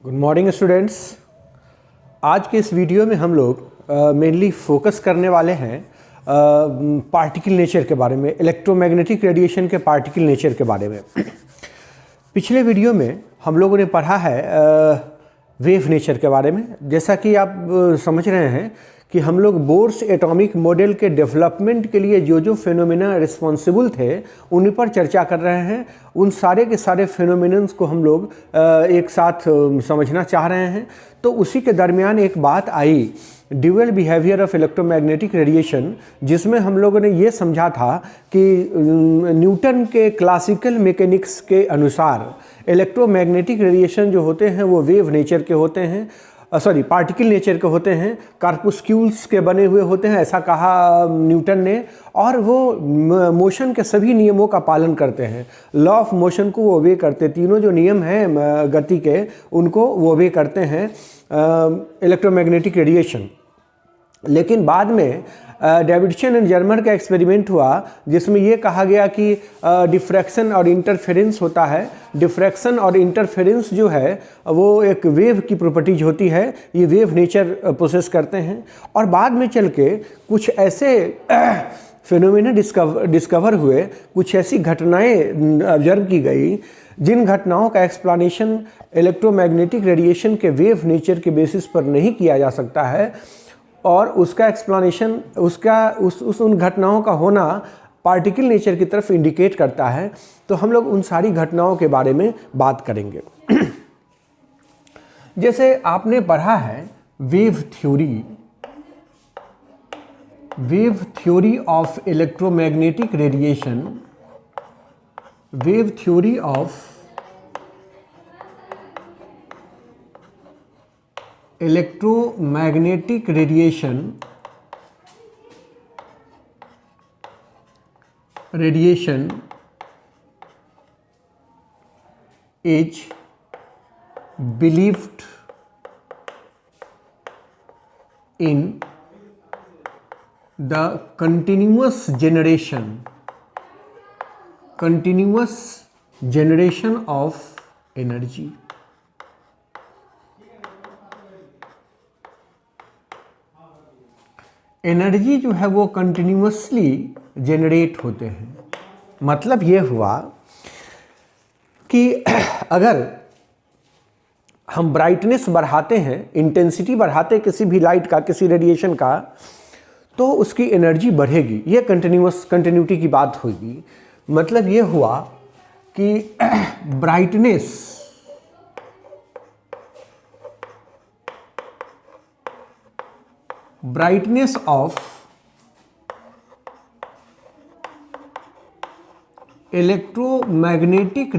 Good morning students. आज के इस वीडियो में हम लोग मेनली फोकस करने वाले हैं पार्टिकल नेचर के बारे में, इलेक्ट्रोमैग्नेटिक रेडिएशन के पार्टिकल नेचर के बारे में। पिछले वीडियो में हम लोगों ने पढ़ा है वेव नेचर के बारे में। जैसा कि आप समझ रहे हैं कि हम लोग बोर्स एटॉमिक मॉडल के डेवलपमेंट के लिए जो जो फिनोमेना रिस्पॉन्सिबल थे उन पर चर्चा कर रहे हैं। उन सारे के सारे फिनोमेनन्स को हम लोग एक साथ समझना चाह रहे हैं। तो उसी के दरमियान एक बात आई, dual behaviour of electromagnetic radiation, जिसमें हम लोगों ने ये समझा था कि न्यूटन के क्लासिकल मैकेनिक्स के अनुसार इलेक्ट्रोमैग्नेटिक रेडिएशन जो होते हैं वो वेव नेचर के होते हैं, पार्टिकल नेचर के होते हैं, कार्पुस्क्यूल्स के बने हुए होते हैं, ऐसा कहा न्यूटन ने। और वो मोशन के सभी नियमों का पालन करते हैं, लॉ ऑफ मोशन को वो ओबे करते, तीनों जो नियम हैं गति के उनको वो ओबे करते हैं इलेक्ट्रोमैग्नेटिक रेडिएशन। लेकिन बाद में डेविडसन एंड जर्मर का एक्सपेरिमेंट हुआ जिसमें ये कहा गया कि डिफ्रैक्शन और इंटरफेरेंस होता है। डिफ्रैक्शन और इंटरफेरेंस जो है वो एक वेव की प्रॉपर्टीज होती है, ये वेव नेचर प्रोसेस करते हैं। और बाद में चल के कुछ ऐसे फिनोमेना डिस्कवर हुए, कुछ ऐसी घटनाएं ऑब्जर्व की गई जिन घटनाओं का एक्सप्लेनेशन इलेक्ट्रोमैग्नेटिक रेडिएशन के वेव नेचर के बेसिस पर नहीं किया जा सकता है, और उसका एक्सप्लेनेशन उन घटनाओं का होना पार्टिकल नेचर की तरफ इंडिकेट करता है। तो हम लोग उन सारी घटनाओं के बारे में बात करेंगे। जैसे आपने पढ़ा है wave theory of electromagnetic radiation, wave theory of electromagnetic radiation is believed in the continuous generation of energy। Energy जो है वो कंटिन्यूसली जेनरेट होते हैं। मतलब ये हुआ कि अगर हम ब्राइटनेस बढ़ाते हैं, इंटेंसिटी बढ़ाते हैं किसी भी लाइट का, किसी रेडिएशन का, तो उसकी एनर्जी बढ़ेगी। ये कंटिन्यूटी की बात होगी। मतलब ये हुआ कि brightness of electromagnetic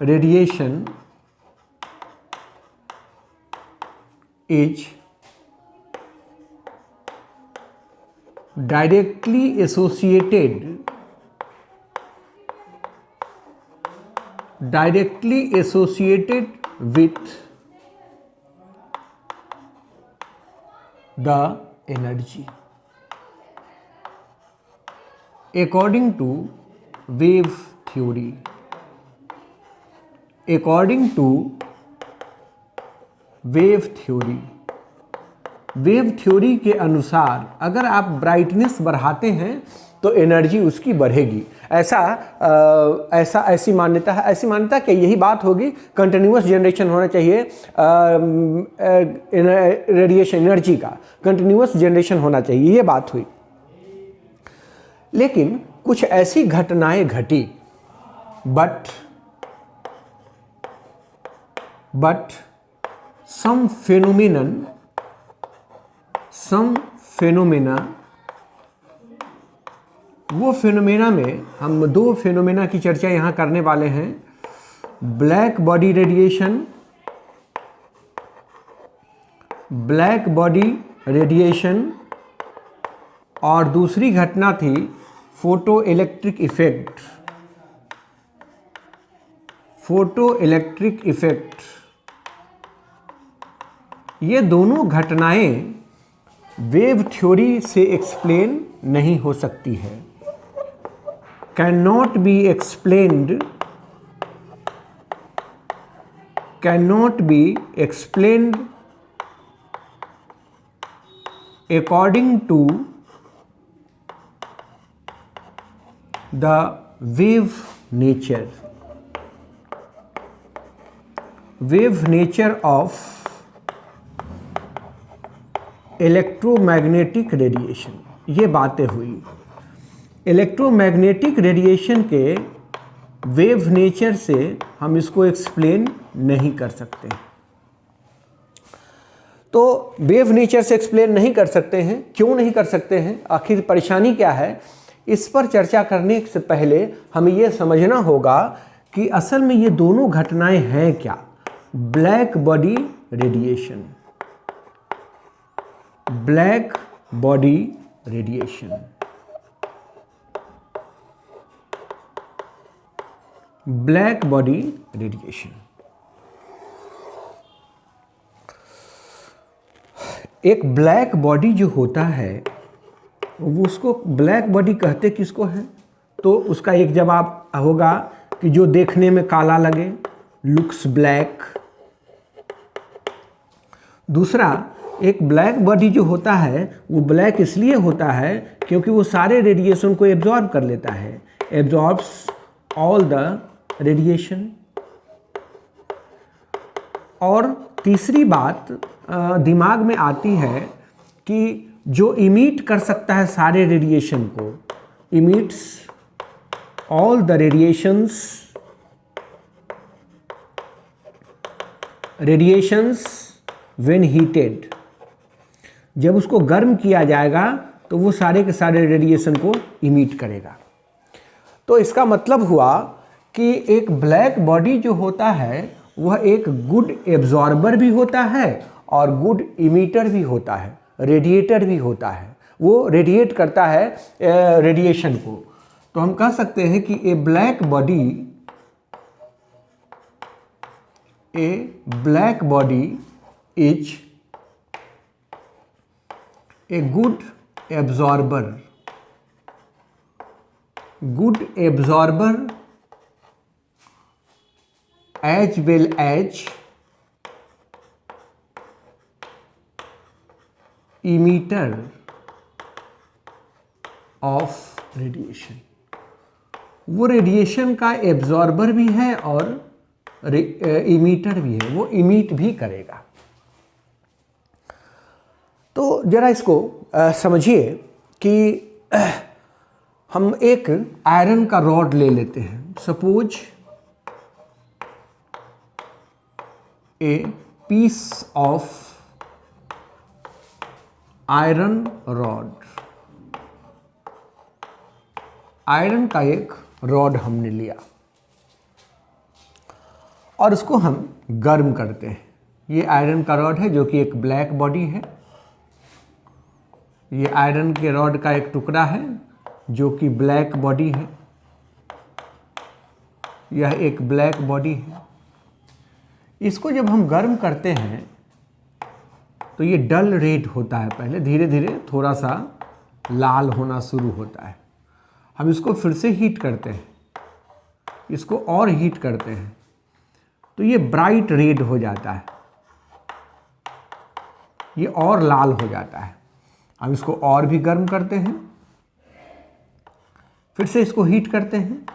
radiation is directly associated with the energy according to wave theory। Wave theory के अनुसार अगर आप ब्राइटनेस बढ़ाते हैं तो एनर्जी उसकी बढ़ेगी। ऐसी मान्यता है। ऐसी मान्यता कि यही बात होगी, कंटिन्यूअस जनरेशन होना चाहिए रेडिएशन एनर्जी का, कंटिन्यूअस जनरेशन होना चाहिए, ये बात हुई। लेकिन कुछ ऐसी घटनाएं घटी, बट some phenomena वो फिनोमेना में हम दो फिनोमेना की चर्चा यहाँ करने वाले हैं, ब्लैक बॉडी रेडिएशन और दूसरी घटना थी फोटो इलेक्ट्रिक इफेक्ट। ये दोनों घटनाएं वेव थ्योरी से एक्सप्लेन नहीं हो सकती है, can not be explained, cannot be explained according to the wave nature. Wave nature of electromagnetic radiation, ये बातें हुई। इलेक्ट्रोमैग्नेटिक रेडिएशन के वेव नेचर से हम इसको एक्सप्लेन नहीं कर सकते। तो वेव नेचर से एक्सप्लेन नहीं कर सकते हैं, क्यों नहीं कर सकते हैं, आखिर परेशानी क्या है, इस पर चर्चा करने से पहले हमें यह समझना होगा कि असल में ये दोनों घटनाएं हैं क्या। Black body radiation, black body radiation, black body radiation. एक ब्लैक बॉडी जो होता है वो, उसको ब्लैक बॉडी कहते किसको है, तो उसका एक जवाब होगा कि जो देखने में काला लगे, लुक्स ब्लैक। दूसरा, एक ब्लैक बॉडी जो होता है वो ब्लैक इसलिए होता है क्योंकि वो सारे रेडिएशन को एब्जॉर्ब कर लेता है, एब्जॉर्ब्स ऑल द रेडिएशन। और तीसरी बात दिमाग में आती है कि जो इमिट कर सकता है सारे रेडिएशन को, emits all the radiations when heated, जब उसको गर्म किया जाएगा तो वो सारे के सारे रेडिएशन को इमिट करेगा। तो इसका मतलब हुआ कि एक ब्लैक बॉडी जो होता है वह एक गुड एब्जॉर्बर भी होता है और गुड इमिटर भी होता है, रेडिएटर भी होता है, वो रेडिएट करता है रेडिएशन को। तो हम कह सकते हैं कि a black body is a good absorber as well as emitter of radiation। वो रेडिएशन का एब्जॉर्बर भी है और इमीटर भी है, वो इमिट भी करेगा। तो जरा इसको समझिए कि हम एक आयरन का रॉड ले लेते हैं। Suppose a piece of iron rod, iron का एक रॉड हमने लिया और उसको हम गर्म करते हैं। ये आयरन का रॉड है जो कि एक ब्लैक बॉडी है। ये आयरन के रॉड का एक टुकड़ा है जो कि ब्लैक बॉडी है। यह एक ब्लैक बॉडी है। इसको जब हम गर्म करते हैं तो ये डल रेड होता है, पहले धीरे धीरे थोड़ा सा लाल होना शुरू होता है। हम इसको फिर से हीट करते हैं, इसको और हीट करते हैं तो ये ब्राइट रेड हो जाता है, ये और लाल हो जाता है। हम इसको और भी गर्म करते हैं, फिर से इसको हीट करते हैं,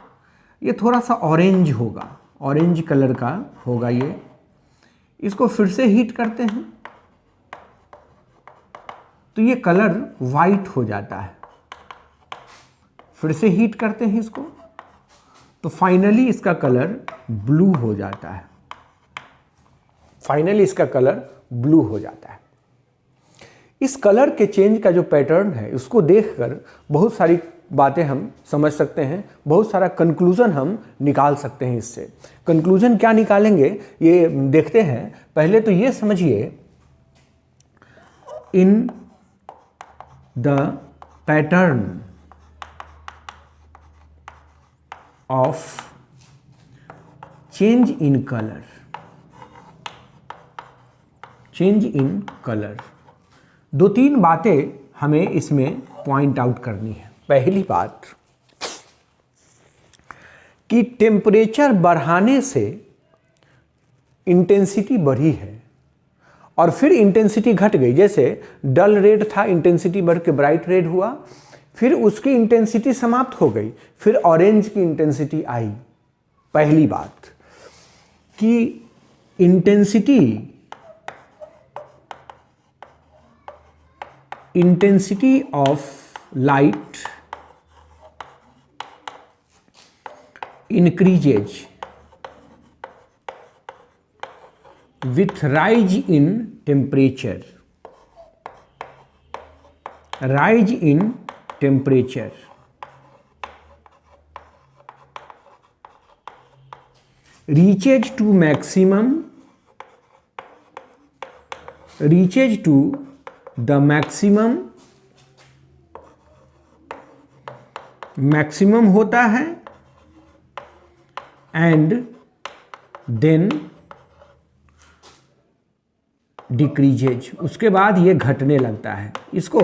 ये थोड़ा सा ऑरेंज होगा, ऑरेंज कलर का होगा ये। इसको फिर से हीट करते हैं तो ये कलर वाइट हो जाता है। फिर से हीट करते हैं इसको तो फाइनली इसका कलर ब्लू हो जाता है। फाइनली इसका कलर ब्लू हो जाता है। इस कलर के चेंज का जो पैटर्न है उसको देखकर बहुत सारी बातें हम समझ सकते हैं, बहुत सारा कंक्लूजन हम निकाल सकते हैं। इससे कंक्लूजन क्या निकालेंगे ये देखते हैं। पहले तो ये समझिए, in the pattern of change in colour, change in colour. दो तीन बातें हमें इसमें पॉइंट आउट करनी है। पहली बात कि टेम्परेचर बढ़ाने से इंटेंसिटी बढ़ी है और फिर इंटेंसिटी घट गई। जैसे डल रेड था, इंटेंसिटी बढ़ के ब्राइट रेड हुआ, फिर उसकी इंटेंसिटी समाप्त हो गई, फिर ऑरेंज की इंटेंसिटी आई। पहली बात कि intensity of light increases with rise in temperature. Rise in temperature reaches to maximum, reaches to the maximum होता है and then decreases, उसके बाद ये घटने लगता है। इसको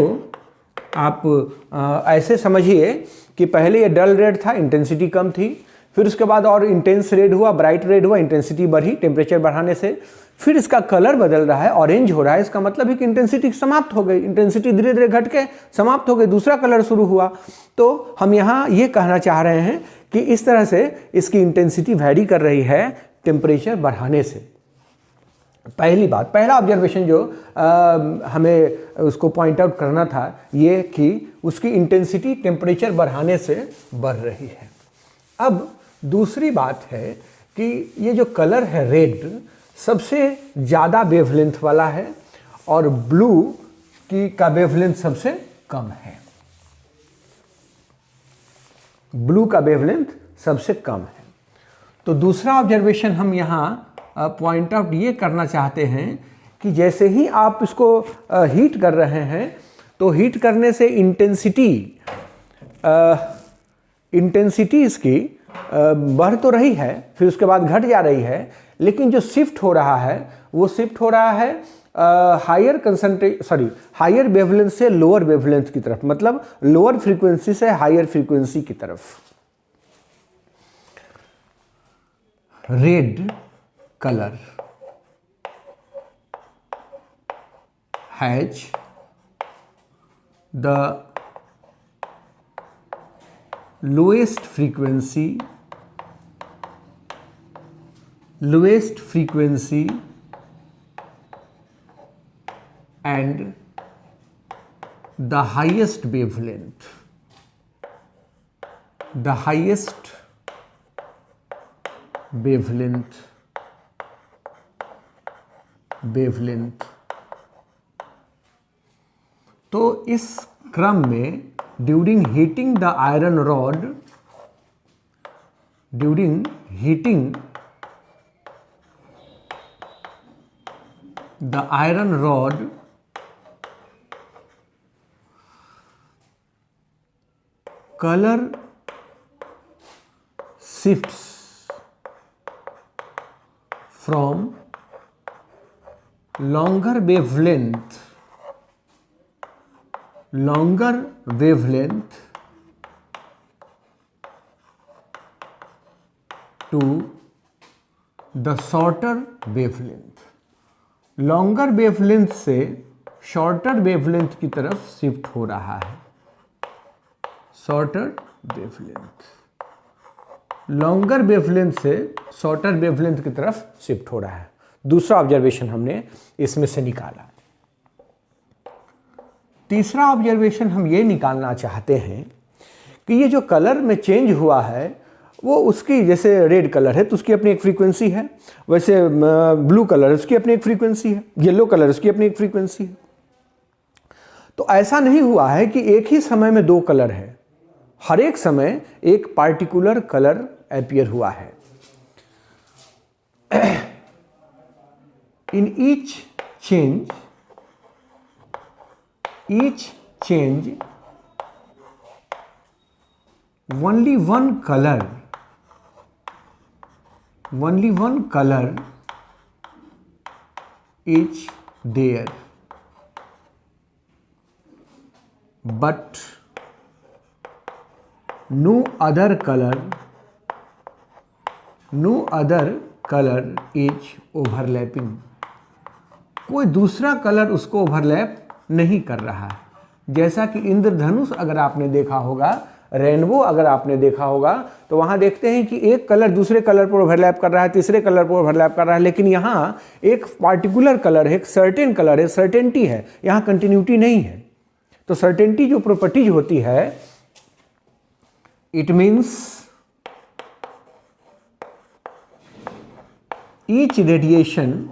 आप ऐसे समझिए कि पहले ये डल रेड था, इंटेंसिटी कम थी, फिर उसके बाद और इंटेंस रेड हुआ, ब्राइट रेड हुआ, इंटेंसिटी बढ़ी टेम्परेचर बढ़ाने से, फिर इसका कलर बदल रहा है, ऑरेंज हो रहा है। इसका मतलब है कि इंटेंसिटी समाप्त हो गई, इंटेंसिटी धीरे धीरे घट के समाप्त हो गई, दूसरा कलर शुरू हुआ। तो हम यहाँ ये कहना चाह रहे हैं कि इस तरह से इसकी इंटेंसिटी वैरी कर रही है टेम्परेचर बढ़ाने से। पहली बात, पहला ऑब्जर्वेशन जो हमें उसको पॉइंट आउट करना था ये कि उसकी इंटेंसिटी टेम्परेचर बढ़ाने से बढ़ रही है। अब दूसरी बात है कि ये जो कलर है रेड सबसे ज़्यादा वेवलेंथ वाला है और ब्लू की का वेवलेंथ सबसे कम है। ब्लू का वेवलेंथ सबसे कम है। तो दूसरा ऑब्जर्वेशन हम यहाँ पॉइंट आउट ये करना चाहते हैं कि जैसे ही आप इसको हीट कर रहे हैं तो हीट करने से इंटेंसिटी इसकी बढ़ तो रही है, फिर उसके बाद घट जा रही है, लेकिन जो शिफ्ट हो रहा है वो शिफ्ट हो रहा है हायर वेवलेंथ से लोअर वेवलेंथ की तरफ, मतलब लोअर फ्रीक्वेंसी से हायर फ्रीक्वेंसी की तरफ। Red color has the lowest frequency and the highest wavelength, wavelength. तो इस क्रम में during heating the iron rod color shifts from longer wavelength to the shorter wavelength। Longer wavelength से shorter wavelength की तरफ shift हो रहा है। शॉर्टर वेवलेंथ, लॉन्गर वेवलेंथ से शॉर्टर वेवलेंथ की तरफ शिफ्ट हो रहा है। दूसरा ऑब्जर्वेशन हमने इसमें से निकाला। तीसरा ऑब्जर्वेशन हम ये निकालना चाहते हैं कि ये जो कलर में चेंज हुआ है वो उसकी, जैसे रेड कलर है तो उसकी अपनी एक फ्रीक्वेंसी है, वैसे ब्लू कलर है उसकी अपनी एक फ्रीक्वेंसी है, येलो कलर उसकी अपनी एक फ्रीक्वेंसी है। तो ऐसा नहीं हुआ है कि एक ही समय में दो कलर है, हर एक समय एक पार्टिकुलर कलर अपीयर हुआ है। In each change only one color is there, but no other color is overlapping. कोई दूसरा कलर उसको ओवरलैप नहीं कर रहा है। जैसा कि इंद्रधनुष अगर आपने देखा होगा, रेनबो अगर आपने देखा होगा, तो वहाँ देखते हैं कि एक कलर दूसरे कलर पर ओवरलैप कर रहा है, तीसरे कलर पर ओवरलैप कर रहा है, लेकिन यहाँ एक पार्टिकुलर कलर है, एक सर्टेन कलर है, सर्टेनिटी है, यहाँ कंटिन्यूटी नहीं है। तो सर्टेनिटी जो प्रॉपर्टीज होती है, it means each radiation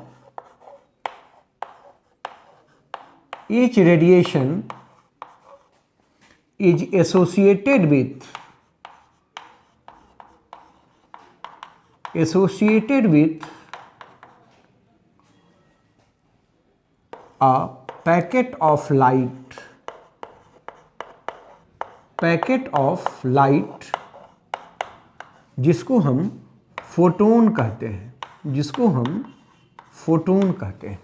is associated with a packet of light जिसको हम फोटोन कहते हैं,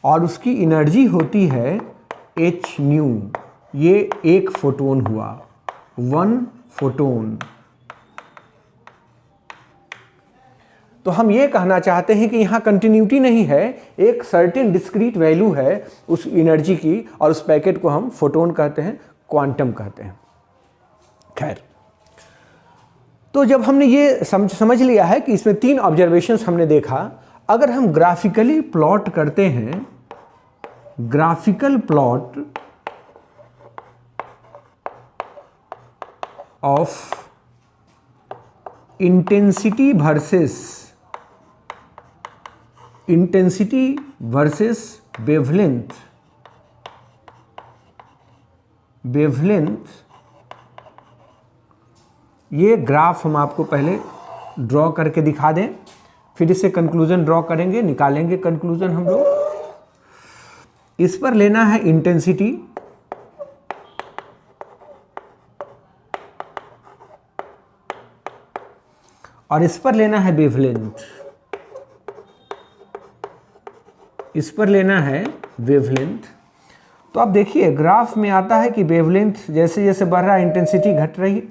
और उसकी एनर्जी होती है h न्यू। ये एक फोटोन हुआ, 1 फोटोन। तो हम ये कहना चाहते हैं कि यहाँ कंटिन्यूटी नहीं है, एक सर्टेन डिस्क्रीट वैल्यू है उस एनर्जी की, और उस पैकेट को हम फोटोन कहते हैं, क्वांटम कहते हैं। खैर, तो जब हमने ये समझ लिया है कि इसमें 3 ऑब्जर्वेशंस हमने देखा, अगर हम ग्राफिकली प्लॉट करते हैं, graphical plot of intensity versus wavelength, ये ग्राफ हम आपको पहले ड्रॉ करके दिखा दें, फिर इससे कंक्लूजन ड्रॉ करेंगे, निकालेंगे कंक्लूजन हम लोग। इस पर लेना है इंटेंसिटी, और इस पर लेना है वेवलेंथ, तो आप देखिए ग्राफ में आता है कि वेवलेंथ जैसे जैसे बढ़ रहा है इंटेंसिटी घट रही है।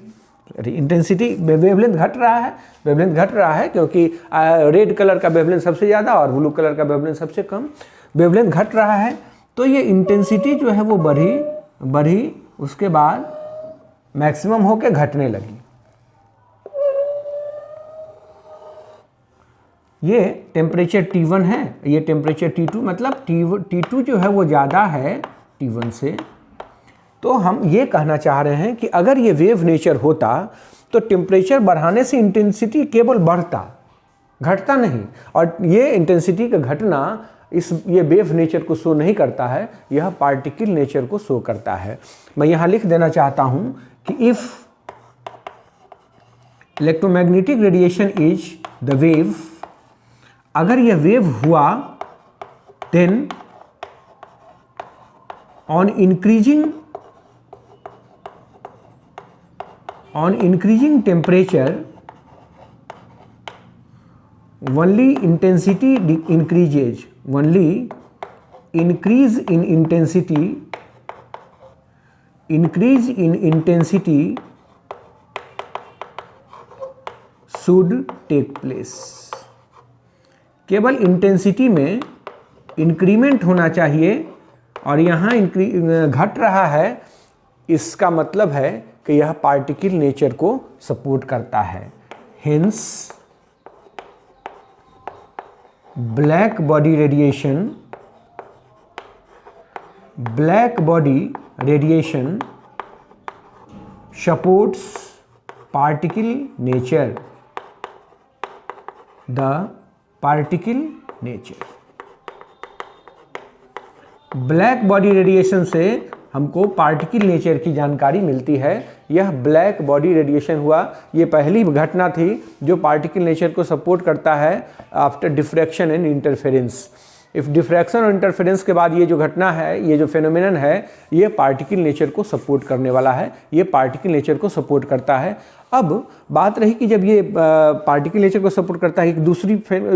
वेवलेंथ घट रहा है क्योंकि रेड कलर का वेवलेंथ सबसे ज़्यादा और ब्लू कलर का वेवलेंथ सबसे कम। वेवलेंथ घट रहा है तो ये इंटेंसिटी जो है वो बढ़ी, उसके बाद मैक्सिमम होके घटने लगी। ये टेम्परेचर T1 है, ये टेम्परेचर T2, मतलब T2 जो है वो ज़्यादा है T1 से। तो हम ये कहना चाह रहे हैं कि अगर ये वेव नेचर होता तो टेम्परेचर बढ़ाने से इंटेंसिटी केवल बढ़ता, घटता नहीं। और ये इंटेंसिटी का घटना ये वेव नेचर को शो नहीं करता है, यह पार्टिकल नेचर को शो करता है। मैं यहाँ लिख देना चाहता हूँ कि if electromagnetic radiation is the wave, अगर यह वेव हुआ, then on increasing temperature only intensity increases, only increase in intensity should take place। केवल इंटेंसिटी में इंक्रीमेंट होना चाहिए और यहाँ घट रहा है, इसका मतलब है कि यह पार्टिकल नेचर को सपोर्ट करता है। Hence black body radiation supports particle nature, the particle nature. Black body radiation से हमको पार्टिकल नेचर की जानकारी मिलती है। यह ब्लैक बॉडी रेडिएशन हुआ, ये पहली घटना थी जो पार्टिकल नेचर को सपोर्ट करता है after diffraction and interference. If diffraction और इंटरफेरेंस के बाद ये जो घटना है, ये जो फेनोमेनन है, ये पार्टिकल नेचर को सपोर्ट करने वाला है, ये पार्टिकल नेचर को सपोर्ट करता है। अब बात रही कि जब ये पार्टिकल नेचर को सपोर्ट करता है, एक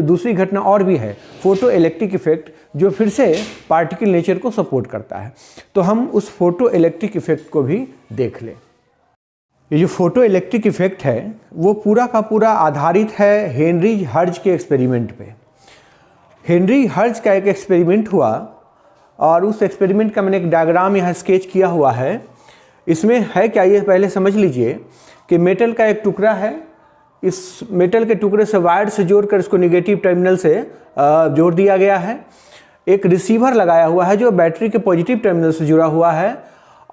दूसरी घटना और भी है, फोटो इलेक्ट्रिक इफेक्ट, जो फिर से पार्टिकल नेचर को सपोर्ट करता है। तो हम उस फोटो इलेक्ट्रिक इफेक्ट को भी देख लें। ये जो फोटो इलेक्ट्रिक इफेक्ट है वो पूरा का पूरा आधारित है हेनरी हर्ट्ज के एक्सपेरिमेंट पे। हेनरी हर्ट्ज का एक एक्सपेरिमेंट हुआ और उस एक्सपेरिमेंट का मैंने एक डायग्राम यहाँ स्केच किया हुआ है। इसमें है क्या, ये पहले समझ लीजिए कि मेटल का एक टुकड़ा है, इस मेटल के टुकड़े से वायर से जोड़कर इसको निगेटिव टर्मिनल से जोड़ दिया गया है। एक रिसीवर लगाया हुआ है जो बैटरी के पॉजिटिव टर्मिनल से जुड़ा हुआ है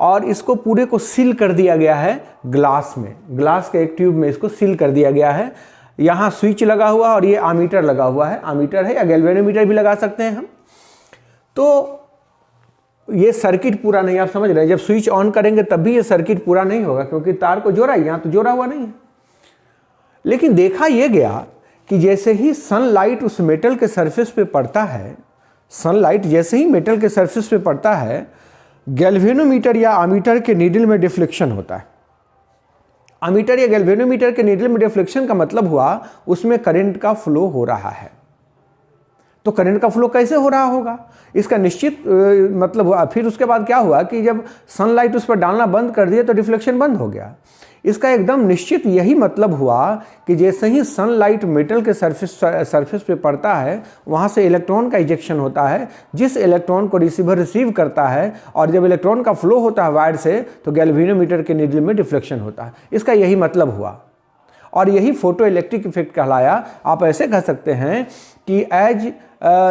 और इसको पूरे को सील कर दिया गया है ग्लास में, ग्लास के एक ट्यूब में इसको सील कर दिया गया है। यहाँ स्विच लगा हुआ और ये आमीटर लगा हुआ है, आमीटर है या गैल्वेनोमीटर भी लगा सकते हैं हम। तो ये सर्किट पूरा नहीं, आप समझ रहे हैं, जब स्विच ऑन करेंगे तब भी ये सर्किट पूरा नहीं होगा क्योंकि तार को जोड़ा, यहाँ तो जोड़ा हुआ नहीं है। लेकिन देखा यह गया कि जैसे ही सनलाइट उस मेटल के सरफेस पे पड़ता है, सनलाइट जैसे ही मेटल के सरफेस पे पड़ता है, गैल्वेनोमीटर या आमीटर के नीडल में डिफ्लेक्शन होता है। आमीटर या गैल्वेनोमीटर के नीडल में डिफ्लेक्शन का मतलब हुआ उसमें करंट का फ्लो हो रहा है। तो करंट का फ्लो कैसे हो रहा होगा, इसका निश्चित मतलब हुआ। फिर उसके बाद क्या हुआ कि जब सनलाइट उस पर डालना बंद कर दिया तो डिफ्लेक्शन बंद हो गया। इसका एकदम निश्चित यही मतलब हुआ कि जैसे ही सनलाइट मेटल के सरफेस पे पड़ता है वहाँ से इलेक्ट्रॉन का इजेक्शन होता है, जिस इलेक्ट्रॉन को रिसीवर रिसीव करता है, और जब इलेक्ट्रॉन का फ्लो होता है वायर से तो गैल्वेनोमीटर के नीडल में डिफ्लेक्शन होता है। इसका यही मतलब हुआ और यही फोटो इलेक्ट्रिक इफेक्ट कहलाया। आप ऐसे कह सकते हैं कि एज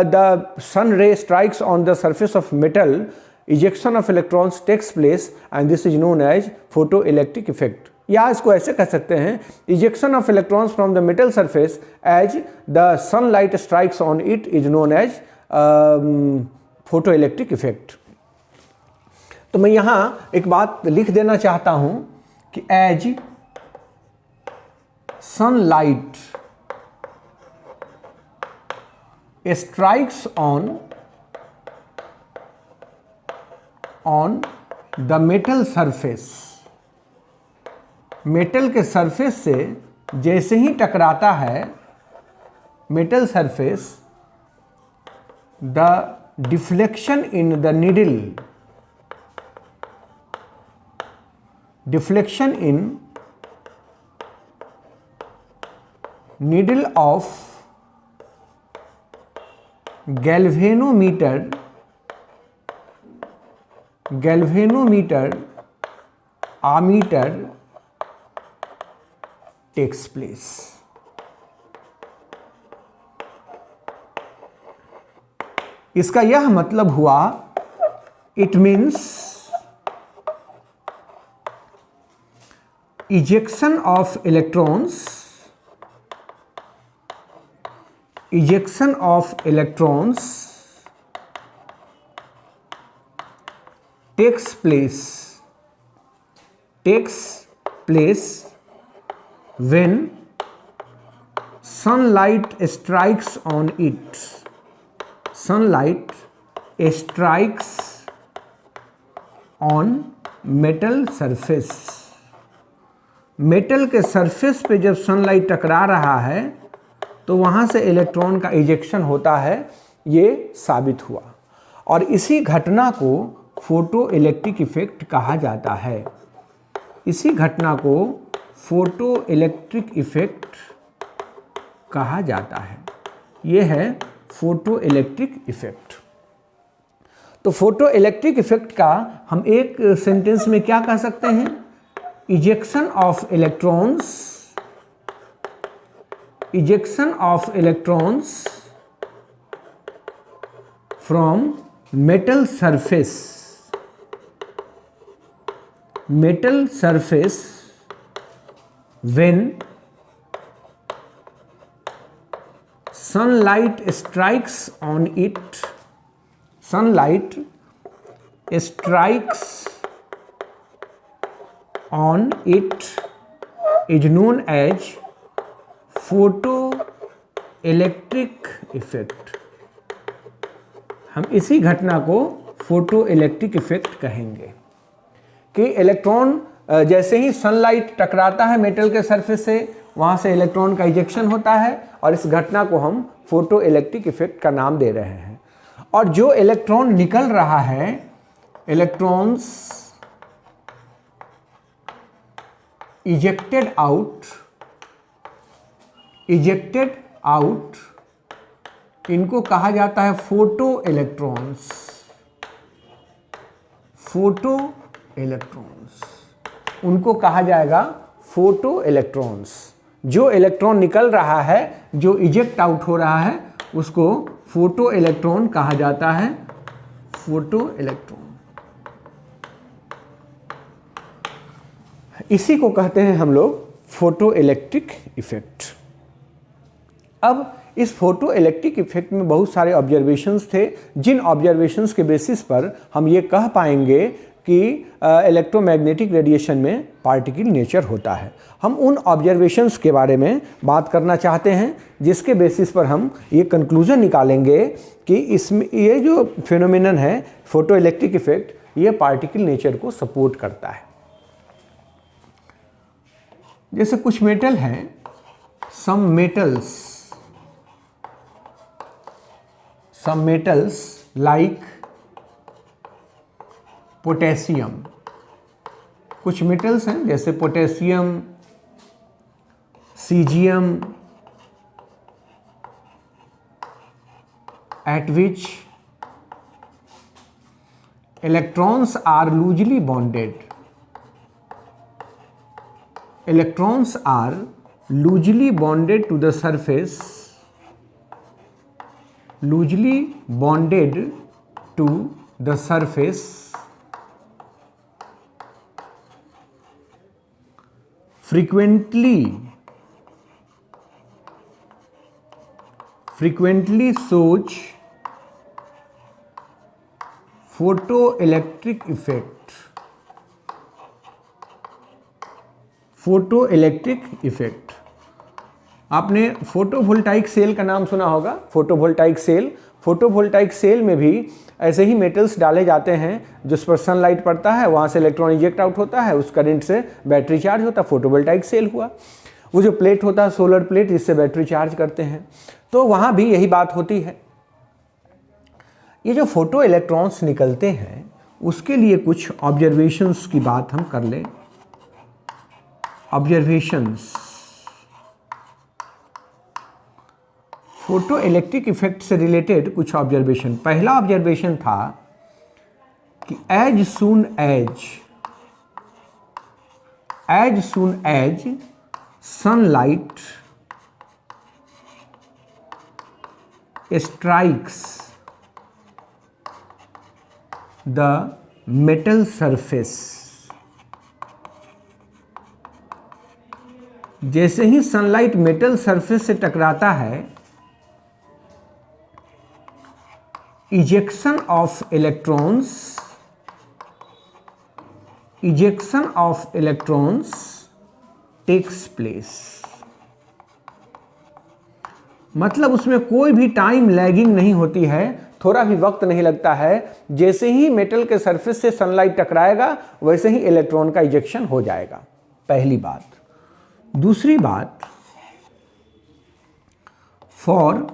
द सन रे strikes on the surface of metal, ejection of electrons takes place and this is known as photoelectric effect। या इसको ऐसे कह सकते हैं, ejection of electrons from the metal surface as the sunlight strikes on it is known as photoelectric effect। तो मैं यहाँ एक बात लिख देना चाहता हूँ कि as sunlight strikes on the metal surface, metal के सरफेस से जैसे ही टकराता है metal surface, the deflection in the needle, deflection in needle of galvanometer ammeter takes place. इसका यह मतलब हुआ, it means ejection of electrons takes place when sunlight strikes on it, sunlight strikes on metal surface। Metal के surface पे जब sunlight टकरा रहा है तो वहाँ से इलेक्ट्रॉन का इजेक्शन होता है, ये साबित हुआ। और इसी घटना को फोटो इलेक्ट्रिक इफेक्ट कहा जाता है। इसी घटना को फोटो इलेक्ट्रिक इफेक्ट कहा जाता है। ये है फोटो इलेक्ट्रिक इफेक्ट। तो फोटो इलेक्ट्रिक इफेक्ट का हम एक सेंटेंस में क्या कह सकते हैं, ejection of electrons from metal surface when sunlight strikes on it, sunlight strikes on it is known as photoelectric effect। हम इसी घटना को फोटो इलेक्ट्रिक इफेक्ट कहेंगे कि इलेक्ट्रॉन जैसे ही सनलाइट टकराता है मेटल के सरफेस से, वहाँ से इलेक्ट्रॉन का इजेक्शन होता है और इस घटना को हम फोटो इलेक्ट्रिक इफेक्ट का नाम दे रहे हैं। और जो इलेक्ट्रॉन निकल रहा है, इलेक्ट्रॉन्स इजेक्टेड आउट, इनको कहा जाता है फोटो इलेक्ट्रॉन्स। उनको कहा जाएगा फोटो इलेक्ट्रॉन्स। जो इलेक्ट्रॉन निकल रहा है, जो इजेक्ट आउट हो रहा है, उसको फोटो इलेक्ट्रॉन कहा जाता है, फोटो इलेक्ट्रॉन। इसी को कहते हैं हम लोग फोटो इलेक्ट्रिक इफेक्ट। अब इस फोटो इलेक्ट्रिक इफेक्ट में बहुत सारे ऑब्जर्वेशंस थे, जिन ऑब्जर्वेशंस के बेसिस पर हम ये कह पाएंगे कि इलेक्ट्रोमैग्नेटिक रेडिएशन में पार्टिकल नेचर होता है। हम उन ऑब्जर्वेशंस के बारे में बात करना चाहते हैं, जिसके बेसिस पर हम ये कंक्लूजन निकालेंगे कि इसमें ये जो फिनोमिनन है फोटो इलेक्ट्रिक इफेक्ट, ये पार्टिकल नेचर को सपोर्ट करता है। जैसे कुछ मेटल हैं, सम मेटल्स लाइक पोटेशियम। कुछ मेटल्स हैं जैसे potassium, caesium, at which electrons are loosely bonded. Electrons are loosely bonded to the surface, loosely bonded to the surface, frequently shows photoelectric effect। Photoelectric effect, आपने photovoltaic cell का नाम सुना होगा। Photovoltaic cell में भी ऐसे ही मेटल्स डाले जाते हैं जिस पर सनलाइट पड़ता है, वहाँ से इलेक्ट्रॉन इजेक्ट आउट होता है, उस करंट से बैटरी चार्ज होता है, फोटोवोल्टाइक सेल हुआ। वो जो प्लेट होता है सोलर प्लेट, जिससे बैटरी चार्ज करते हैं, तो वहाँ भी यही बात होती है। ये जो फोटो इलेक्ट्रॉन्स निकलते हैं, उसके लिए कुछ ऑब्जर्वेशंस की बात हम कर लें। ऑब्जर्वेशंस, फोटो इलेक्ट्रिक इफेक्ट से रिलेटेड कुछ ऑब्जर्वेशन। पहला ऑब्जर्वेशन था कि as soon as sunlight strikes the metal surface, जैसे ही सनलाइट मेटल सरफेस से टकराता है, ejection of electrons takes place. मतलब उसमें कोई भी टाइम लैगिंग नहीं होती है, थोड़ा भी वक्त नहीं लगता है। जैसे ही मेटल के सरफेस से सनलाइट टकराएगा, वैसे ही इलेक्ट्रॉन का इजेक्शन हो जाएगा। पहली बात। दूसरी बात, for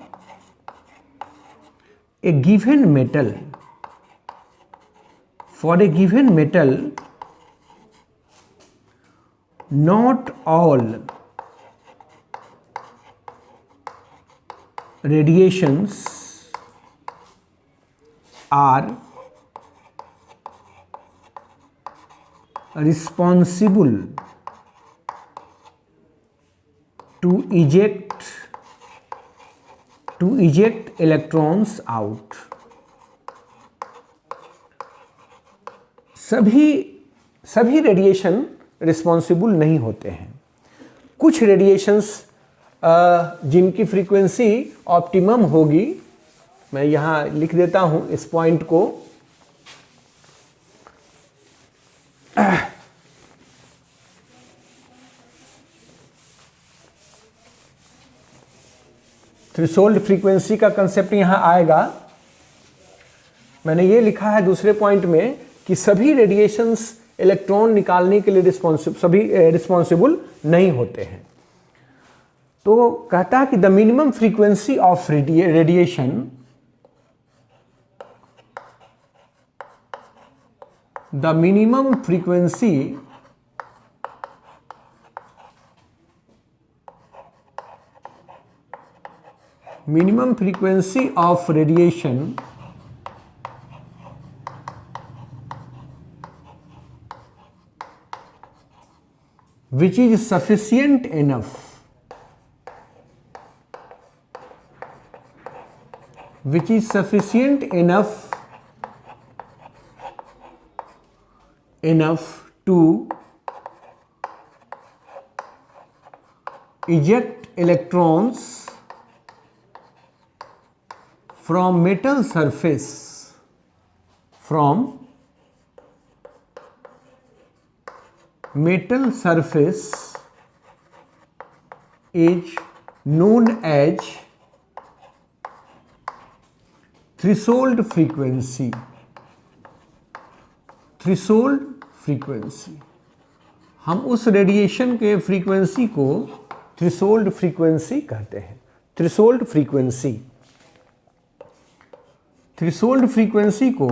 a given metal not all radiations are responsible to eject electrons out। सभी रेडिएशन रिस्पॉन्सिबल नहीं होते हैं। कुछ रेडिएशंस जिनकी फ्रीक्वेंसी ऑप्टिमम होगी, मैं यहाँ लिख देता हूँ इस पॉइंट को। थ्रेशोल्ड फ्रीक्वेंसी का कंसेप्ट यहाँ आएगा। मैंने ये लिखा है दूसरे पॉइंट में कि सभी रेडिएशंस इलेक्ट्रॉन निकालने के लिए रिस्पॉन्सिबल नहीं होते हैं। तो कहता है कि the minimum frequency of radiation the minimum frequency of radiation which is sufficient enough to eject electrons from metal surface is known as threshold frequency। हम उस रेडिएशन के फ्रीक्वेंसी को थ्रेशोल्ड फ्रीक्वेंसी कहते हैं। थ्रेशोल्ड फ्रीक्वेंसी को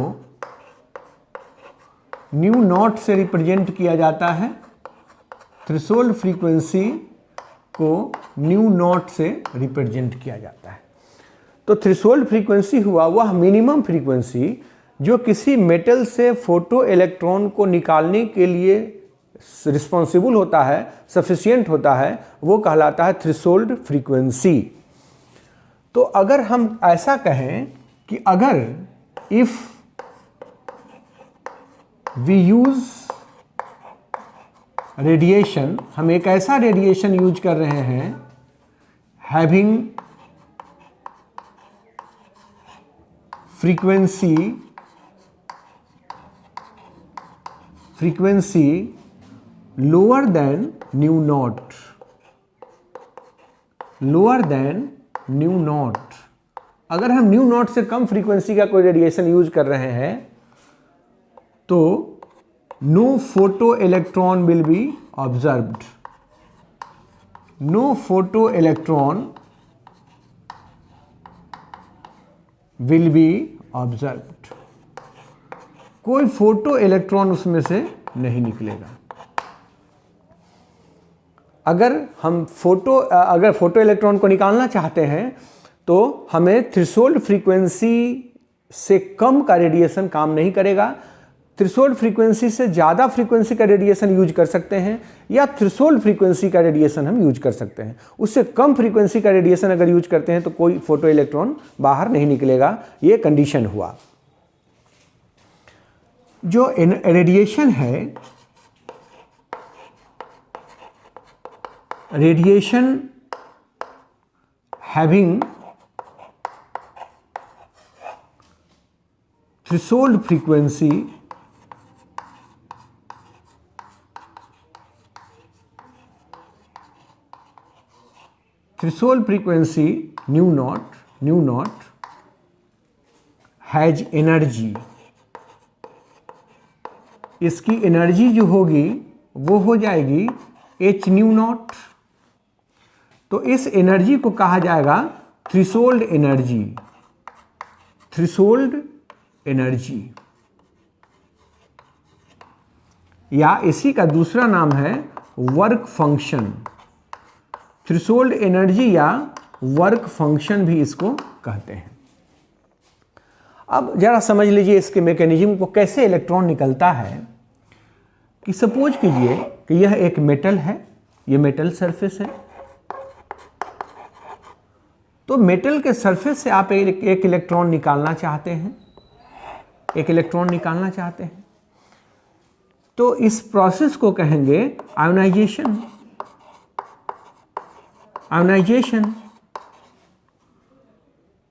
new not से represent किया जाता है। थ्रेशोल्ड फ्रीक्वेंसी को न्यू नॉट से रिप्रेजेंट किया जाता है। तो थ्रेशोल्ड फ्रीक्वेंसी हुआ वह मिनिमम फ्रीक्वेंसी जो किसी मेटल से फोटो इलेक्ट्रॉन को निकालने के लिए रिस्पॉन्सिबल होता है, सफिशिएंट होता है, वो कहलाता है थ्रेशोल्ड फ्रीक्वेंसी। तो अगर हम ऐसा कहें कि अगर इफ वी यूज रेडिएशन, हम एक ऐसा रेडिएशन यूज कर रहे हैं having frequency lower than nu naught। अगर हम न्यू नॉट से कम फ्रीक्वेंसी का कोई रेडिएशन यूज कर रहे हैं तो no photo electron will be observed. No photo electron will be observed. कोई फोटो इलेक्ट्रॉन उसमें से नहीं निकलेगा। अगर फोटो इलेक्ट्रॉन को निकालना चाहते हैं तो हमें थ्रेशोल्ड फ्रीक्वेंसी से कम का रेडिएशन काम नहीं करेगा। थ्रेशोल्ड फ्रीक्वेंसी से ज़्यादा फ्रीक्वेंसी का रेडिएशन यूज कर सकते हैं या थ्रेशोल्ड फ्रीक्वेंसी का रेडिएशन हम यूज कर सकते हैं। उससे कम फ्रीक्वेंसी का रेडिएशन अगर यूज करते हैं तो कोई फोटो इलेक्ट्रॉन बाहर नहीं निकलेगा। ये कंडीशन हुआ। जो रेडिएशन है, radiation having threshold frequency new not has energy. इसकी एनर्जी जो होगी वो हो जाएगी h न्यू नॉट। तो इस एनर्जी को कहा जाएगा थ्रेशोल्ड एनर्जी, या इसी का दूसरा नाम है वर्क फंक्शन। थ्रेशोल्ड एनर्जी या वर्क फंक्शन भी इसको कहते हैं। अब जरा समझ लीजिए इसके मैकेनिज्म को, कैसे इलेक्ट्रॉन निकलता है। कि सपोज कीजिए कि यह एक मेटल है, यह मेटल सरफेस है। तो मेटल के सरफेस से आप एक इलेक्ट्रॉन निकालना चाहते हैं, तो इस प्रोसेस को कहेंगे आयोनाइजेशन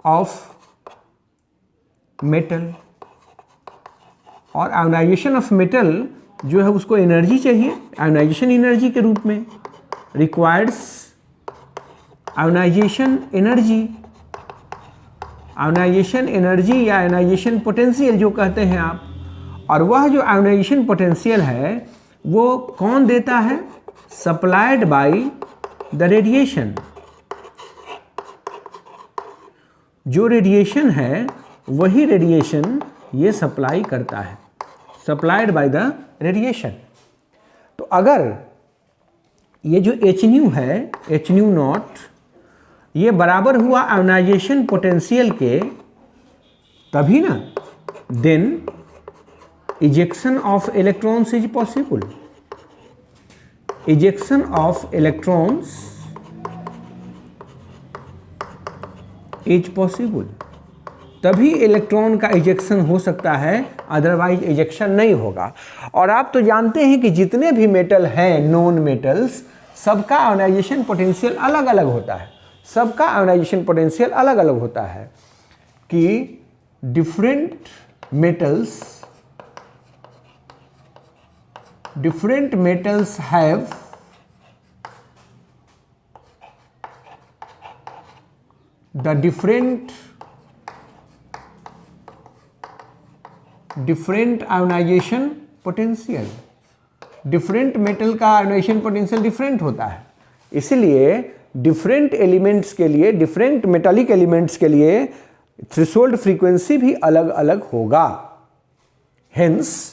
ऑफ मेटल। और आयोनाइजेशन ऑफ मेटल जो है उसको एनर्जी चाहिए, आयोनाइजेशन एनर्जी के रूप में। रिक्वायर्ड्स आयोनाइजेशन एनर्जी आयोनाइजेशन एनर्जी या आयोनाइजेशन पोटेंशियल जो कहते हैं आप, और वह जो आयोनाइजेशन पोटेंशियल है वो कौन देता है? Supplied by the radiation. जो रेडिएशन है वही रेडिएशन ये सप्लाई करता है, सप्लाइड बाय द रेडिएशन। तो अगर ये जो एच न्यू है, एच न्यू नॉट, ये बराबर हुआ आयोनाइजेशन पोटेंशियल के, तभी ना then ejection of electrons is possible. Ejection of electrons is possible, तभी इलेक्ट्रॉन का इजेक्शन हो सकता है, अदरवाइज इजेक्शन नहीं होगा। और आप तो जानते हैं कि जितने भी मेटल हैं, नॉन मेटल्स, सबका आयोनाइजेशन पोटेंशियल अलग अलग होता है। सबका आयोनाइजेशन पोटेंशियल अलग अलग होता है कि different metals have the different ionization potential। Different metal का आयोनाइजेशन पोटेंशियल डिफरेंट होता है, इसलिए डिफरेंट एलिमेंट्स के लिए, डिफरेंट मेटालिक एलिमेंट्स के लिए थ्रेशोल्ड फ्रीक्वेंसी भी अलग अलग होगा। Hence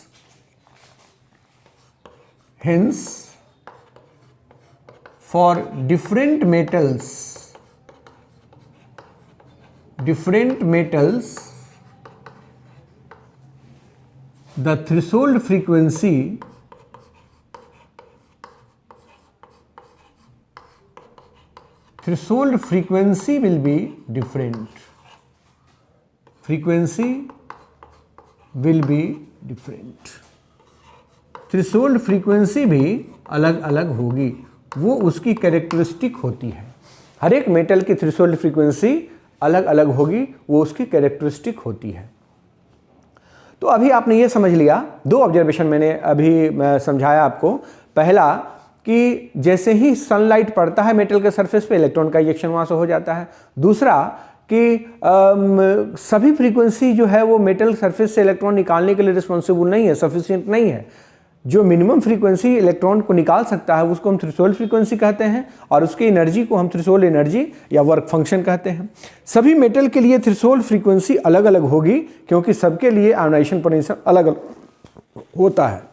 for different metals the threshold frequency will be different। frequency will be different। Threshold frequency भी अलग अलग होगी, वो उसकी कैरेक्टरिस्टिक होती है। हर एक मेटल की थ्रेशोल्ड फ्रीक्वेंसी अलग अलग होगी, वो उसकी कैरेक्टरिस्टिक होती है। तो अभी आपने ये समझ लिया, दो ऑब्जर्वेशन मैंने अभी समझाया आपको। पहला कि जैसे ही सनलाइट पड़ता है मेटल के सरफेस पे, इलेक्ट्रॉन का इजेक्शन वहाँ से हो जाता है। दूसरा कि सभी फ्रीक्वेंसी जो है वो मेटल सरफेस से इलेक्ट्रॉन निकालने के लिए रिस्पॉन्सिबल नहीं है, सफिशिएंट नहीं है। जो मिनिमम फ्रीक्वेंसी इलेक्ट्रॉन को निकाल सकता है उसको हम थ्रेशोल्ड फ्रीक्वेंसी कहते हैं, और उसकी एनर्जी को हम थ्रेशोल्ड एनर्जी या वर्क फंक्शन कहते हैं। सभी मेटल के लिए थ्रेशोल्ड फ्रीक्वेंसी अलग अलग होगी, क्योंकि सबके लिए आयोनाइजेशन पोटेंशियल अलग अलग होता है।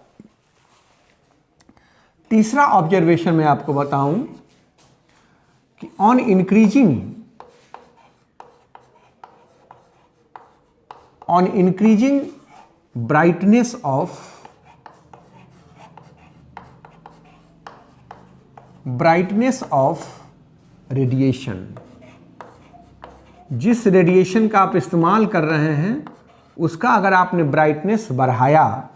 तीसरा ऑब्जर्वेशन मैं आपको बताऊं कि on increasing brightness of radiation, जिस रेडिएशन का आप इस्तेमाल कर रहे हैं उसका अगर आपने ब्राइटनेस बढ़ाया,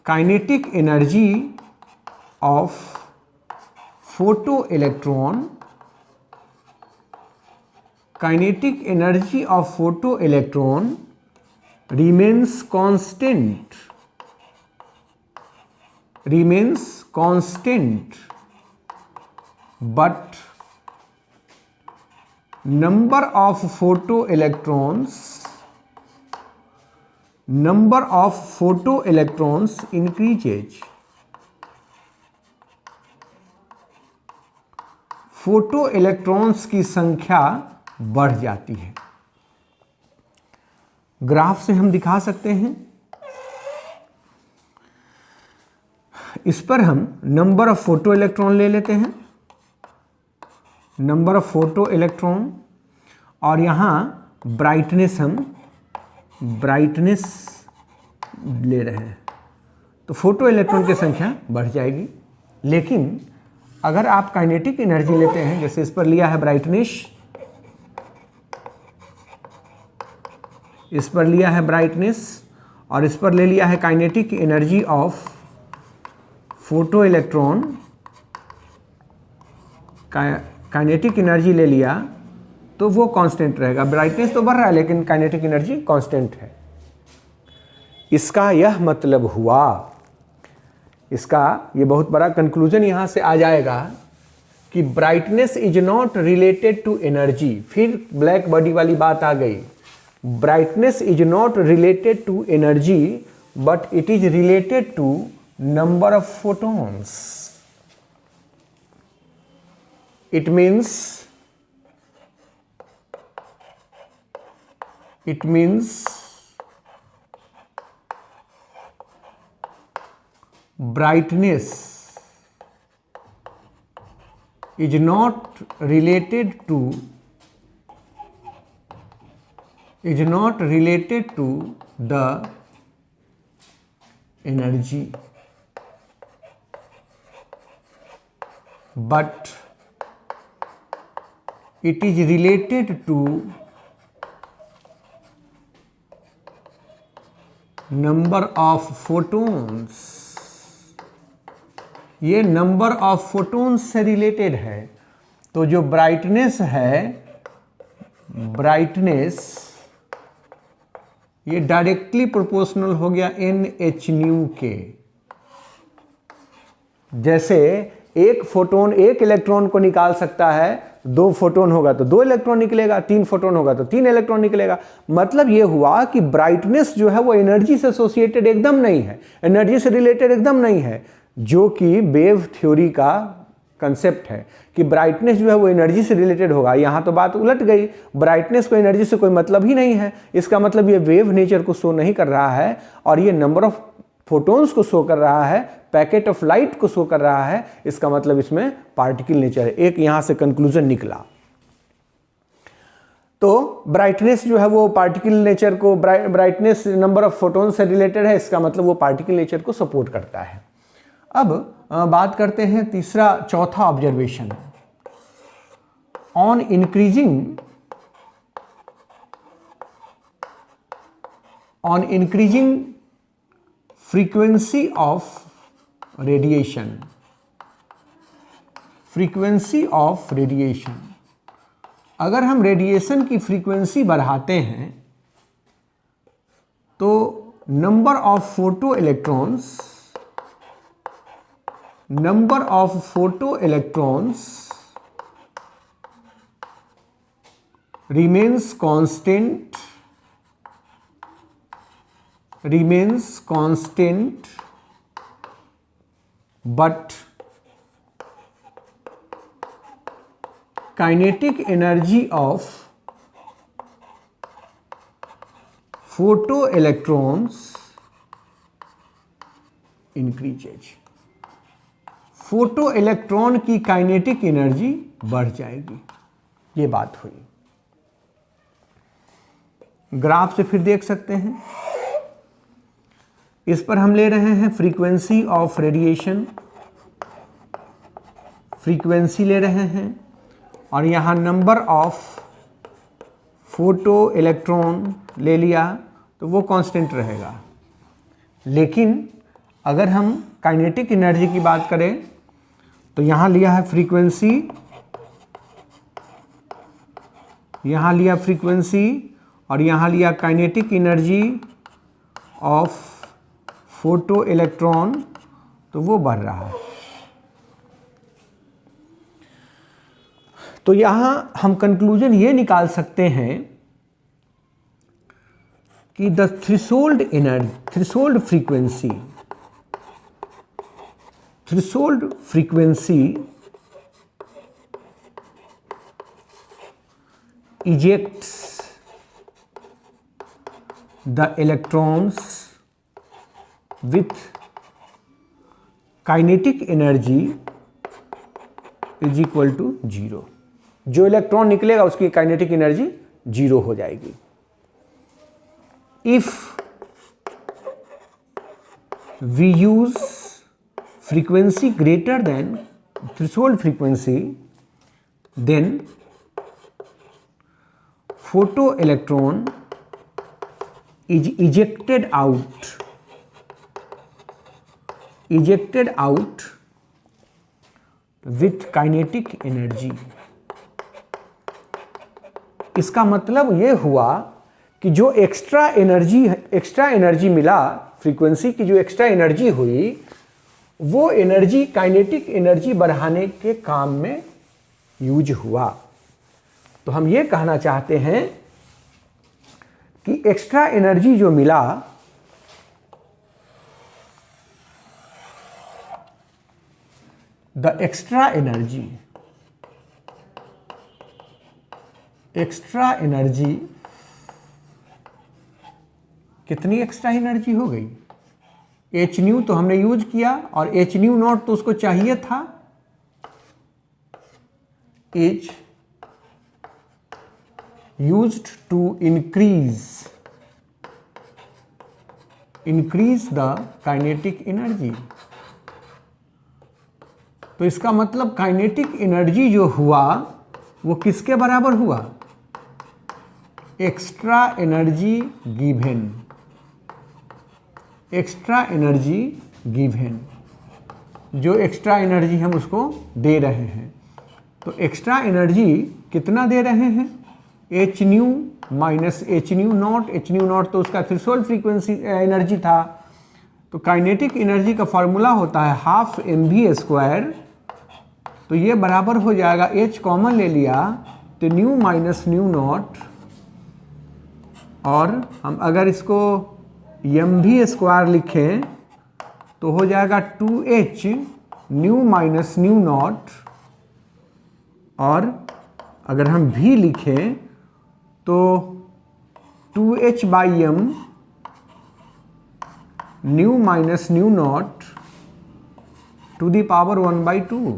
kinetic energy of photo electron remains constant, but number of photoelectrons increases। Photo electrons की संख्या बढ़ जाती है। ग्राफ से हम दिखा सकते हैं, इस पर हम नंबर ऑफ फोटो इलेक्ट्रॉन ले लेते हैं, नंबर ऑफ फोटो इलेक्ट्रॉन, और यहाँ ब्राइटनेस हम ब्राइटनेस ले रहे हैं, तो फोटो इलेक्ट्रॉन की संख्या बढ़ जाएगी। लेकिन अगर आप काइनेटिक एनर्जी लेते हैं, जैसे इस पर लिया है ब्राइटनेस, इस पर लिया है ब्राइटनेस और इस पर ले लिया है kinetic energy of photo electron, kinetic energy ले लिया तो वो कांस्टेंट रहेगा। ब्राइटनेस तो बढ़ रहा है लेकिन काइनेटिक एनर्जी कांस्टेंट है। इसका यह मतलब हुआ, इसका ये बहुत बड़ा कंक्लूजन यहाँ से आ जाएगा कि brightness is not related to energy. फिर ब्लैक बॉडी वाली बात आ गई, brightness is not related to energy but it is related to number of photons. It means brightness is not related to the energy but it is related to number of photons। ये number of photons से related है। तो जो brightness है, brightness ये directly proportional हो गया NH के। जैसे एक फोटोन एक इलेक्ट्रॉन को निकाल सकता है, 2 फोटोन होगा तो 2 इलेक्ट्रॉन निकलेगा, 3 फोटोन होगा तो 3 इलेक्ट्रॉन निकलेगा। मतलब ये हुआ कि ब्राइटनेस जो है वो एनर्जी से एसोसिएटेड एकदम नहीं है, एनर्जी से रिलेटेड एकदम नहीं है, जो कि वेव थ्योरी का कंसेप्ट है कि ब्राइटनेस जो है वो एनर्जी से रिलेटेड होगा। यहाँ तो बात उलट गई, ब्राइटनेस को एनर्जी से कोई मतलब ही नहीं है। इसका मतलब ये वेव नेचर को शो नहीं कर रहा है और ये नंबर ऑफ फोटोन्स को शो कर रहा है, पैकेट ऑफ लाइट को शो कर रहा है। इसका मतलब इसमें पार्टिकल नेचर है। एक यहाँ से कंक्लूजन निकला। तो ब्राइटनेस जो है वो पार्टिकल नेचर को, ब्राइटनेस नंबर ऑफ फोटोन से रिलेटेड है, इसका मतलब वो पार्टिकल नेचर को सपोर्ट करता है। अब बात करते हैं चौथा observation. On increasing frequency of radiation, अगर हम रेडिएशन की फ्रीक्वेंसी बढ़ाते हैं तो number of photo electrons remains constant but kinetic energy of photoelectrons increases। Photo electron की काइनेटिक एनर्जी बढ़ जाएगी। ये बात हुई। ग्राफ से फिर देख सकते हैं, इस पर हम ले रहे हैं फ्रीक्वेंसी ऑफ रेडिएशन, फ्रीक्वेंसी ले रहे हैं और यहाँ नंबर ऑफ फोटो इलेक्ट्रॉन ले लिया तो वो कांस्टेंट रहेगा। लेकिन अगर हम काइनेटिक एनर्जी की बात करें तो यहाँ लिया है फ्रीक्वेंसी, यहाँ लिया फ्रीक्वेंसी और यहाँ लिया kinetic energy of photo electron, तो वो बढ़ रहा है। तो यहाँ हम कंक्लूजन ये निकाल सकते हैं कि the threshold frequency ejects the electrons with kinetic energy is equal to 0। जो इलेक्ट्रॉन निकलेगा उसकी काइनेटिक एनर्जी 0 हो जाएगी। If we use frequency greater than threshold frequency, then photoelectron is ejected out with kinetic energy। इसका मतलब ये हुआ कि जो एक्स्ट्रा एनर्जी मिला, फ्रीक्वेंसी की जो एक्स्ट्रा एनर्जी हुई, वो एनर्जी काइनेटिक एनर्जी बढ़ाने के काम में यूज हुआ। तो हम ये कहना चाहते हैं कि एक्स्ट्रा एनर्जी जो मिला द एक्स्ट्रा एनर्जी कितनी एक्स्ट्रा एनर्जी हो गई? एच न्यू तो हमने यूज किया और एच न्यू नॉट तो उसको चाहिए था, is used to increase the kinetic energy. तो इसका मतलब काइनेटिक एनर्जी जो हुआ वो किसके बराबर हुआ? Extra energy given, extra energy given, जो एक्स्ट्रा एनर्जी हम उसको दे रहे हैं। तो एक्स्ट्रा एनर्जी कितना दे रहे हैं? H new minus H nu not, H nu not तो उसका थ्रेशोल्ड फ्रीक्वेंसी एनर्जी था। तो काइनेटिक एनर्जी का फॉर्मूला होता है हाफ mv²। तो ये बराबर हो जाएगा, एच कॉमन ले लिया तो न्यू माइनस न्यू नॉट, और हम अगर इसको mv² लिखें तो हो जाएगा 2h new minus nu not, और अगर हम v लिखें तो 2h/m nu minus nu nought to the power 1/2।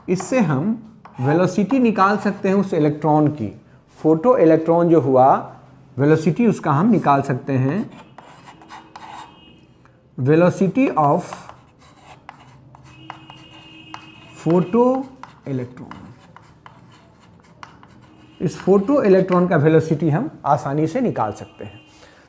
इससे हम वेलोसिटी निकाल सकते हैं उस इलेक्ट्रॉन की। फोटो इलेक्ट्रॉन जो हुआ वेलोसिटी उसका हम निकाल सकते हैं। वेलोसिटी ऑफ फोटो इलेक्ट्रॉन, इस फोटो इलेक्ट्रॉन का वेलोसिटी हम आसानी से निकाल सकते हैं।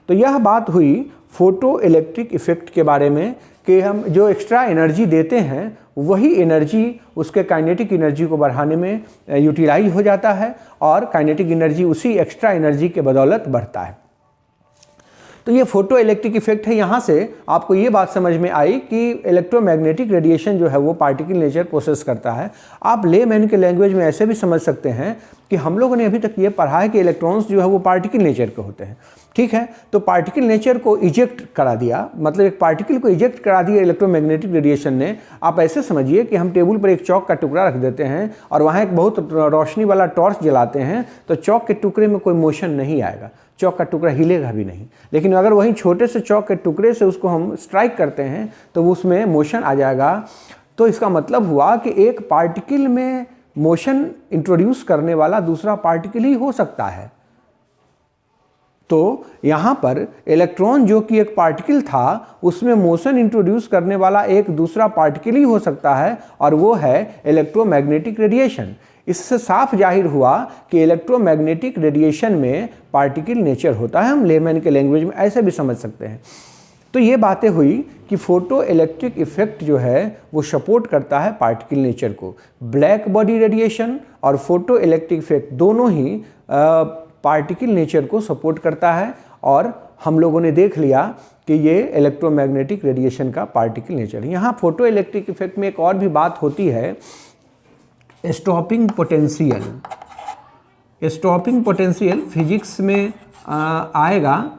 तो यह बात हुई फोटो इलेक्ट्रिक इफेक्ट के बारे में कि हम जो एक्स्ट्रा एनर्जी देते हैं वही एनर्जी उसके काइनेटिक एनर्जी को बढ़ाने में यूटिलाइज हो जाता है और काइनेटिक एनर्जी उसी एक्स्ट्रा एनर्जी के बदौलत बढ़ता है। तो ये फोटो इलेक्ट्रिक इफेक्ट है। यहाँ से आपको ये बात समझ में आई कि इलेक्ट्रोमैग्नेटिक रेडिएशन जो है वो पार्टिकल नेचर प्रोसेस करता है। आप लेमैन के लैंग्वेज में ऐसे भी समझ सकते हैं कि हम लोगों ने अभी तक ये पढ़ा है कि इलेक्ट्रॉन्स जो है वो पार्टिकल नेचर के होते हैं, ठीक है। तो पार्टिकल नेचर को इजेक्ट करा दिया, मतलब एक पार्टिकल को इजेक्ट करा दिया इलेक्ट्रोमैग्नेटिक रेडिएशन ने। आप ऐसे समझिए कि हम टेबल पर एक चौक का टुकड़ा रख देते हैं और वहाँ एक बहुत रोशनी वाला टॉर्च जलाते हैं, तो चौक के टुकड़े में कोई मोशन नहीं आएगा, चौक का टुकड़ा हिलेगा भी नहीं। लेकिन अगर वहीं छोटे से चौक के टुकड़े से उसको हम स्ट्राइक करते हैं तो उसमें मोशन आ जाएगा। तो इसका मतलब हुआ कि एक पार्टिकल में मोशन इंट्रोड्यूस करने वाला दूसरा पार्टिकल ही हो सकता है। तो यहाँ पर इलेक्ट्रॉन जो कि एक पार्टिकल था उसमें मोशन इंट्रोड्यूस करने वाला एक दूसरा पार्टिकल ही हो सकता है, और वो है इलेक्ट्रोमैग्नेटिक रेडिएशन। इससे साफ जाहिर हुआ कि इलेक्ट्रोमैग्नेटिक रेडिएशन में पार्टिकल नेचर होता है। हम लेमैन के लैंग्वेज में ऐसे भी समझ सकते हैं। तो ये बातें हुई कि फोटो इलेक्ट्रिक इफेक्ट जो है वो सपोर्ट करता है पार्टिकल नेचर को। ब्लैक बॉडी रेडिएशन और फोटो इलेक्ट्रिक इफेक्ट दोनों ही पार्टिकल नेचर को सपोर्ट करता है, और हम लोगों ने देख लिया कि ये इलेक्ट्रोमैग्नेटिक रेडिएशन का पार्टिकल नेचर है। यहाँ फोटो इलेक्ट्रिक इफेक्ट में एक और भी बात होती है, stopping potential. Stopping potential physics में आएगा,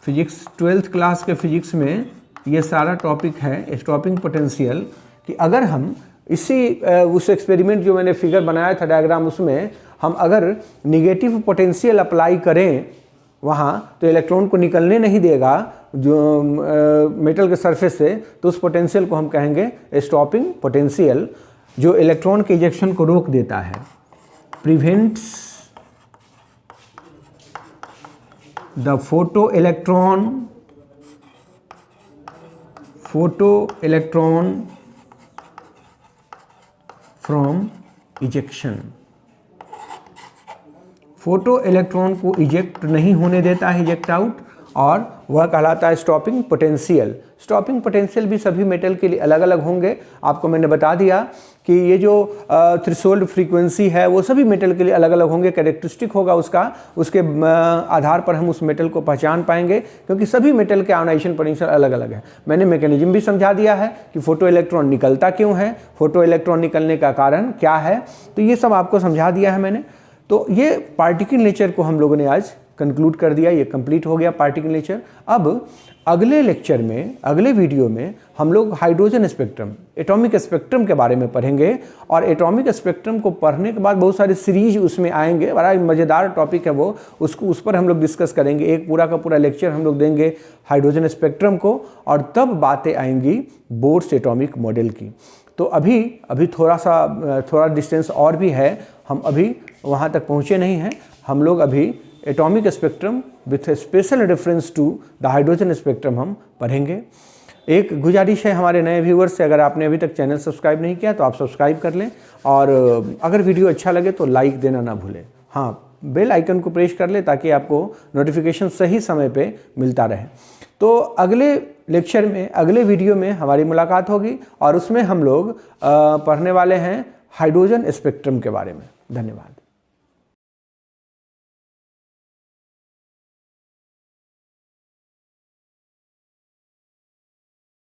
फिजिक्स 12th क्लास के फिजिक्स में ये सारा टॉपिक है स्टॉपिंग पोटेंशियल। कि अगर हम इसी उस एक्सपेरिमेंट जो मैंने फिगर बनाया था डायग्राम, उसमें हम अगर निगेटिव पोटेंशियल अप्लाई करें वहाँ तो इलेक्ट्रॉन को निकलने नहीं देगा जो मेटल के सरफेस से, तो उस पोटेंशियल को हम कहेंगे स्टॉपिंग पोटेंशियल, जो इलेक्ट्रॉन के इजेक्शन को रोक देता है। Prevents the photo electron from ejection. Photo electron को इजेक्ट नहीं होने देता है, इजेक्ट आउट, और वह कहलाता है स्टॉपिंग पोटेंशियल। स्टॉपिंग पोटेंशियल भी सभी मेटल के लिए अलग अलग होंगे। आपको मैंने बता दिया कि ये जो थ्रेशोल्ड फ्रीक्वेंसी है वो सभी मेटल के लिए अलग अलग होंगे, कैरेक्टरिस्टिक होगा उसका, उसके आधार पर हम उस मेटल को पहचान पाएंगे, क्योंकि सभी मेटल के आयोनाइजेशन पोटेंशियल अलग अलग है। मैंने मैकेनिज्म भी समझा दिया है कि फोटो इलेक्ट्रॉन निकलता क्यों है, फोटो इलेक्ट्रॉन निकलने का कारण क्या है, तो ये सब आपको समझा दिया है मैंने। तो ये पार्टिकल नेचर को हम लोगों ने आज कंक्लूड कर दिया, ये कंप्लीट हो गया पार्टिकल नेचर। अब अगले लेक्चर में, अगले वीडियो में हम लोग हाइड्रोजन स्पेक्ट्रम, एटॉमिक स्पेक्ट्रम के बारे में पढ़ेंगे, और एटॉमिक स्पेक्ट्रम को पढ़ने के बाद बहुत सारे सीरीज उसमें आएंगे, बड़ा मज़ेदार टॉपिक है वो, उसको उस पर हम लोग डिस्कस करेंगे। एक पूरा का पूरा लेक्चर हम लोग देंगे हाइड्रोजन स्पेक्ट्रम को, और तब बातें आएंगी बोर्स एटॉमिक मॉडल की। तो अभी थोड़ा डिस्टेंस और भी है, हम अभी वहाँ तक पहुँचे नहीं हैं। हम लोग अभी atomic spectrum with special reference to the hydrogen spectrum हम पढ़ेंगे। एक गुजारिश है हमारे नए व्यूअर्स से, अगर आपने अभी तक चैनल सब्सक्राइब नहीं किया तो आप सब्सक्राइब कर लें, और अगर वीडियो अच्छा लगे तो लाइक देना ना भूलें। हाँ, बेल आइकन को प्रेस कर लें ताकि आपको नोटिफिकेशन सही समय पे मिलता रहे। तो अगले लेक्चर में, अगले वीडियो में हमारी मुलाकात होगी, और उसमें हम लोग पढ़ने वाले हैं हाइड्रोजन स्पेक्ट्रम के बारे में। धन्यवाद।